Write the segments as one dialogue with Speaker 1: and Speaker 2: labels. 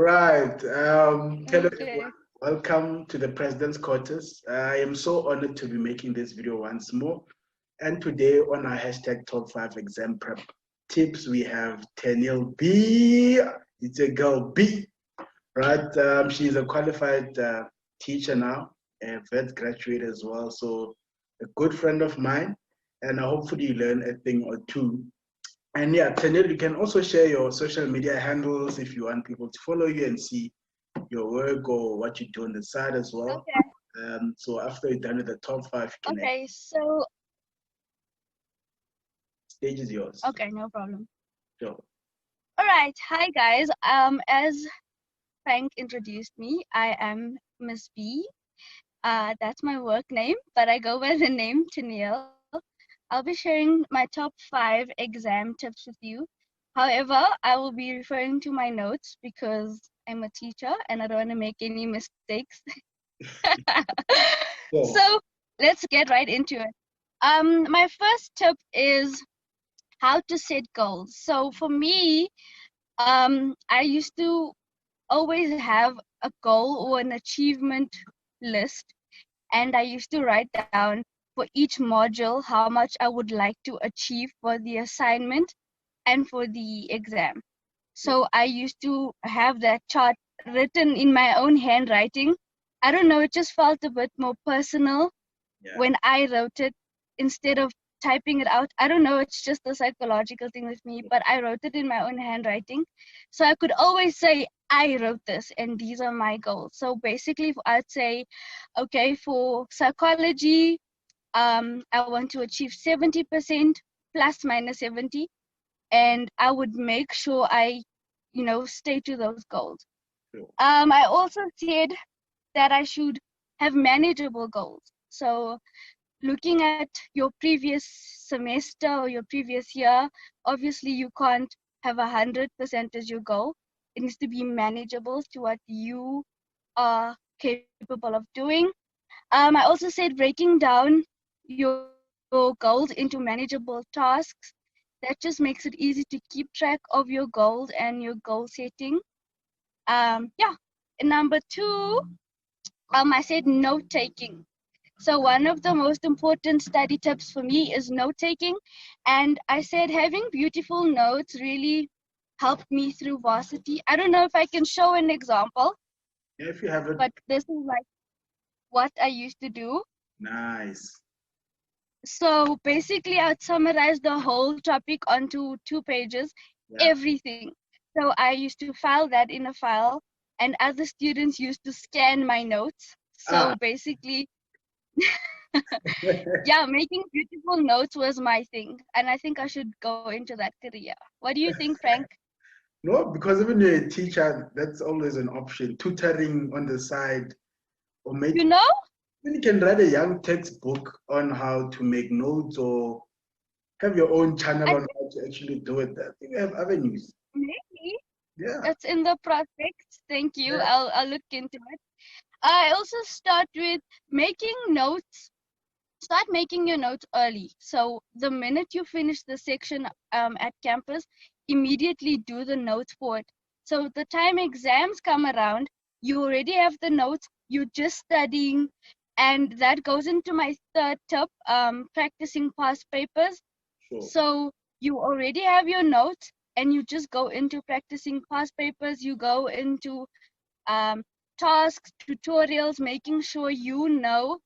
Speaker 1: Right. Hello,
Speaker 2: Okay.
Speaker 1: everyone. Welcome to the President's Quarters. I am so honored to be making this video once more. And today on our hashtag Top 5 Exam Prep Tips, we have Tennille Bee. It's a girl B, right? She's a qualified teacher now, a vet graduate as well. So a good friend of mine. And hopefully you learn a thing or two. And yeah, Tennille, you can also share your social media handles if you want people to follow you and see your work or what you do on the side as well.
Speaker 2: Okay.
Speaker 1: So after you're done with the top 5, you can
Speaker 2: Okay. So,
Speaker 1: stage is yours.
Speaker 2: okay, no problem.
Speaker 1: Sure.
Speaker 2: All right. Hi, guys. As Frank introduced me, I am Miss B. That's my work name, but I go by the name Tennille. I'll be sharing my top 5 exam tips with you. However, I will be referring to my notes because I'm a teacher and I don't want to make any mistakes.
Speaker 1: Sure.
Speaker 2: So let's get right into it. My first tip is how to set goals. So for me, I used to always have a goal or an achievement list, and I used to write down for each module how much I would like to achieve for the assignment and for the exam. So I used to have that chart written in my own handwriting. I don't know, it just felt a bit more personal
Speaker 1: Yeah.
Speaker 2: when I wrote it instead of typing it out. I don't know, it's just a psychological thing with me, but I wrote it in my own handwriting. So I could always say, I wrote this and these are my goals. So basically, I'd say, okay, for psychology, I want to achieve 70% plus minus 70, and I would make sure I, stay to those goals.
Speaker 1: Sure.
Speaker 2: I also said that I should have manageable goals. So looking at your previous semester or your previous year, obviously you can't have 100% as your goal. It needs to be manageable to what you are capable of doing. I also said breaking down your goals into manageable tasks. That just makes it easy to keep track of your goals and your goal setting. Yeah. And number 2, I said note taking. So one of the most important study tips for me is note taking. And I said having beautiful notes really helped me through varsity. I don't know if I can show an example,
Speaker 1: Yeah, if you have it.
Speaker 2: but this is like what I used to do.
Speaker 1: Nice.
Speaker 2: So basically, I'd summarize the whole topic onto 2 pages,
Speaker 1: Yeah.
Speaker 2: everything. So I used to file that in a file, and other students used to scan my notes. So basically, yeah, making beautiful notes was my thing, and I think I should go into that career. What do you think, Frank?
Speaker 1: No, because even you're a teacher, that's always an option. Tutoring on the side, or make.
Speaker 2: You know?
Speaker 1: Then you can write a young textbook on how to make notes or have your own channel
Speaker 2: I
Speaker 1: on how to actually do it. I think we have avenues.
Speaker 2: Maybe
Speaker 1: Yeah.
Speaker 2: it's in the prospects. Thank you.
Speaker 1: Yeah.
Speaker 2: I'll look into it. I also start with making notes. Start making your notes early. So the minute you finish the section at campus, immediately do the notes for it. So the time exams come around, you already have the notes, you're just studying, and that goes into my third tip, practicing past papers.
Speaker 1: Sure.
Speaker 2: So you already have your notes, and you just go into practicing past papers, you go into tasks, tutorials, making sure you know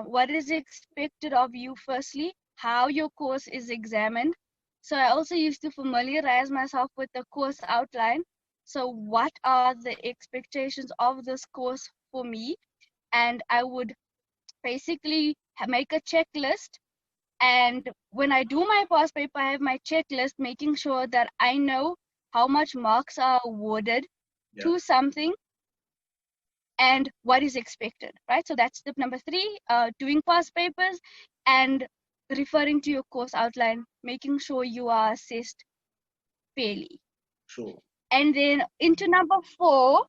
Speaker 2: what is expected of you firstly, how your course is examined. So I also used to familiarize myself with the course outline. So what are the expectations of this course for me? And I would basically make a checklist. And when I do my past paper, I have my checklist, making sure that I know how much marks are awarded to something and what is expected, right? So that's tip number 3, doing past papers and referring to your course outline, making sure you are assessed fairly.
Speaker 1: Sure.
Speaker 2: And then into number 4,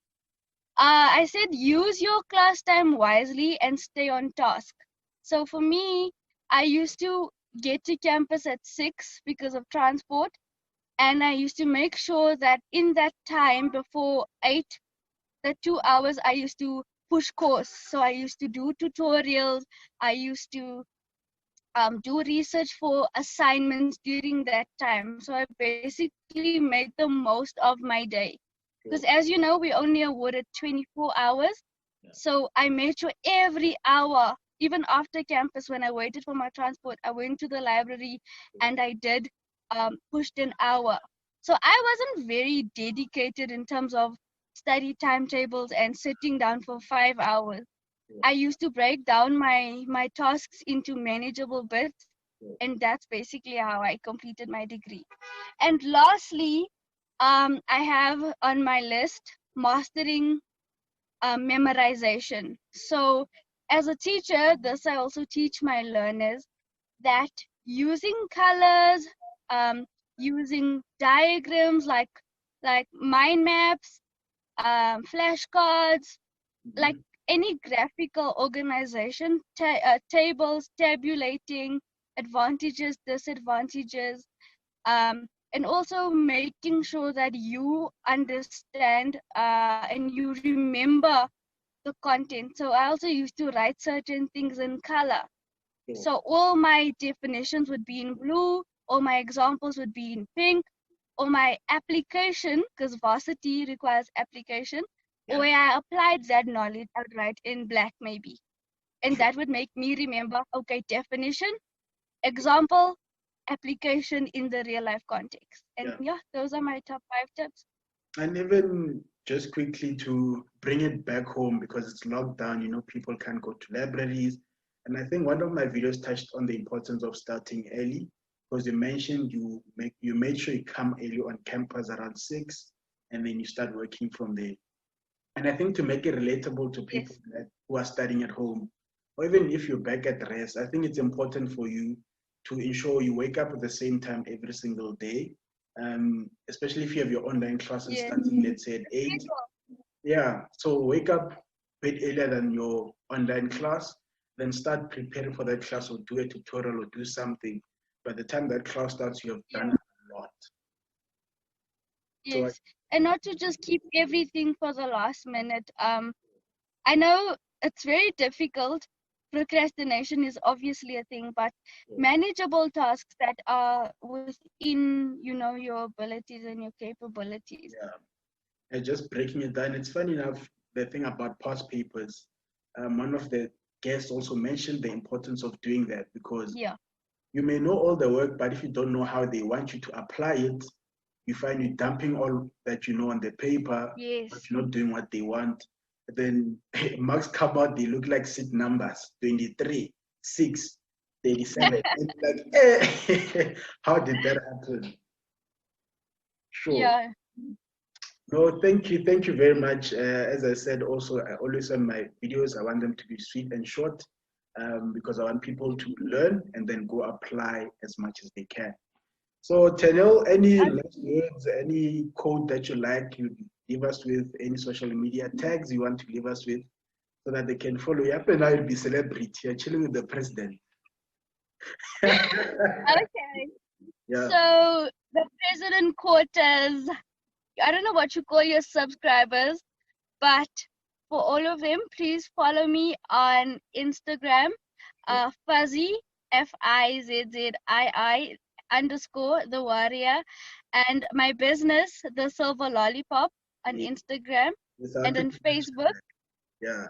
Speaker 2: I said use your class time wisely and stay on task. So for me, I used to get to campus at 6 because of transport, And I used to make sure that in that time before 8, the 2 hours, I used to push course. So I used to do tutorials. I used to do research for assignments during that time. So I basically made the most of my day. Because as you know, we only awarded 24 hours. So I made sure every hour, even after campus, when I waited for my transport, I went to the library and I did pushed an hour. So I wasn't very dedicated in terms of study timetables and sitting down for 5 hours. I used to break down my tasks into manageable bits, and that's basically how I completed my degree. And lastly, I have on my list mastering memorization. So as a teacher, this I also teach my learners that using colors, using diagrams like mind maps, flashcards, like any graphical organization, tables, tabulating, advantages, disadvantages, and also making sure that you understand and you remember the content. So I also used to write certain things in color. So all my definitions would be in blue, all my examples would be in pink, or my application, because varsity requires application, or where I applied that knowledge, I would write in black maybe. And that would make me remember, okay, definition, example, application in the real life context. And yeah, those are my top 5 tips.
Speaker 1: And even just quickly to bring it back home, because it's locked down, people can't go to libraries. And I think one of my videos touched on the importance of starting early, because you mentioned you made sure you come early on campus around 6, and then you start working from there. And I think to make it relatable to people who are studying at home, or even if you're back at rest, I think it's important for you to ensure you wake up at the same time every single day. Especially if you have your online classes starting, let's say at 8. Yeah, so wake up a bit earlier than your online class, then start preparing for that class or do a tutorial or do something. By the time that class starts, you have done a lot.
Speaker 2: Yes, so and not to just keep everything for the last minute. I know it's very difficult. Procrastination is obviously a thing, but manageable tasks that are within, your abilities and your capabilities.
Speaker 1: Yeah, and just breaking it down. It's funny enough, the thing about past papers, one of the guests also mentioned the importance of doing that, because you may know all the work, but if you don't know how they want you to apply it, you find you dumping all that you know on the paper, but you're not doing what they want. Then marks come out, they look like seat numbers, 23, 6, 37. And like, hey, how did that happen? Sure.
Speaker 2: Yeah.
Speaker 1: No, thank you very much. As I said, also, I always on my videos, I want them to be sweet and short, because I want people to learn and then go apply as much as they can. So, Tennille, any last words, any code that you like, you leave us with, any social media tags you want to leave us with, so that they can follow you up, and I will be celebrity. You're chilling with the president.
Speaker 2: Okay. Yeah. So, the president quarters, I don't know what you call your subscribers, but for all of them, please follow me on Instagram, Fuzzy, FIZZII _ the warrior, and my business, the Silver Lollipop, on Instagram and on Facebook.
Speaker 1: Yeah.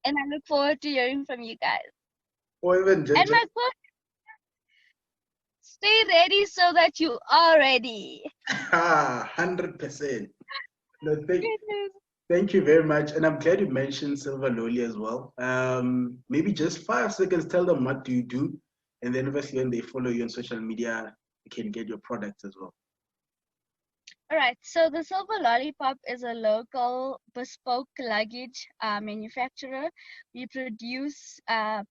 Speaker 2: And I look forward to hearing from you guys.
Speaker 1: Or even
Speaker 2: and my book, stay ready so that you are ready.
Speaker 1: 100%. No, thank you very much. And I'm glad you mentioned Silver Loli as well. Maybe just 5 seconds, tell them what do you do. And then obviously when they follow you on social media, you can get your products as well.
Speaker 2: All right, so the Silver Lollipop is a local bespoke luggage manufacturer. We produce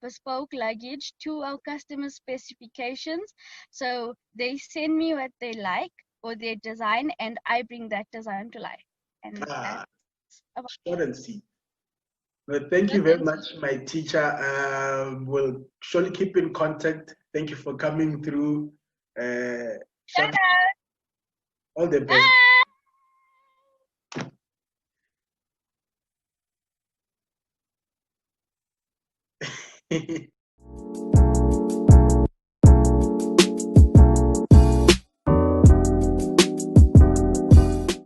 Speaker 2: bespoke luggage to our customer specifications. So they send me what they like or their design, and I bring that design to life. And
Speaker 1: short and sweet. Well, thank you very much, my teacher. We'll surely keep in contact. Thank you for coming through.
Speaker 2: Shout out.
Speaker 1: All the best.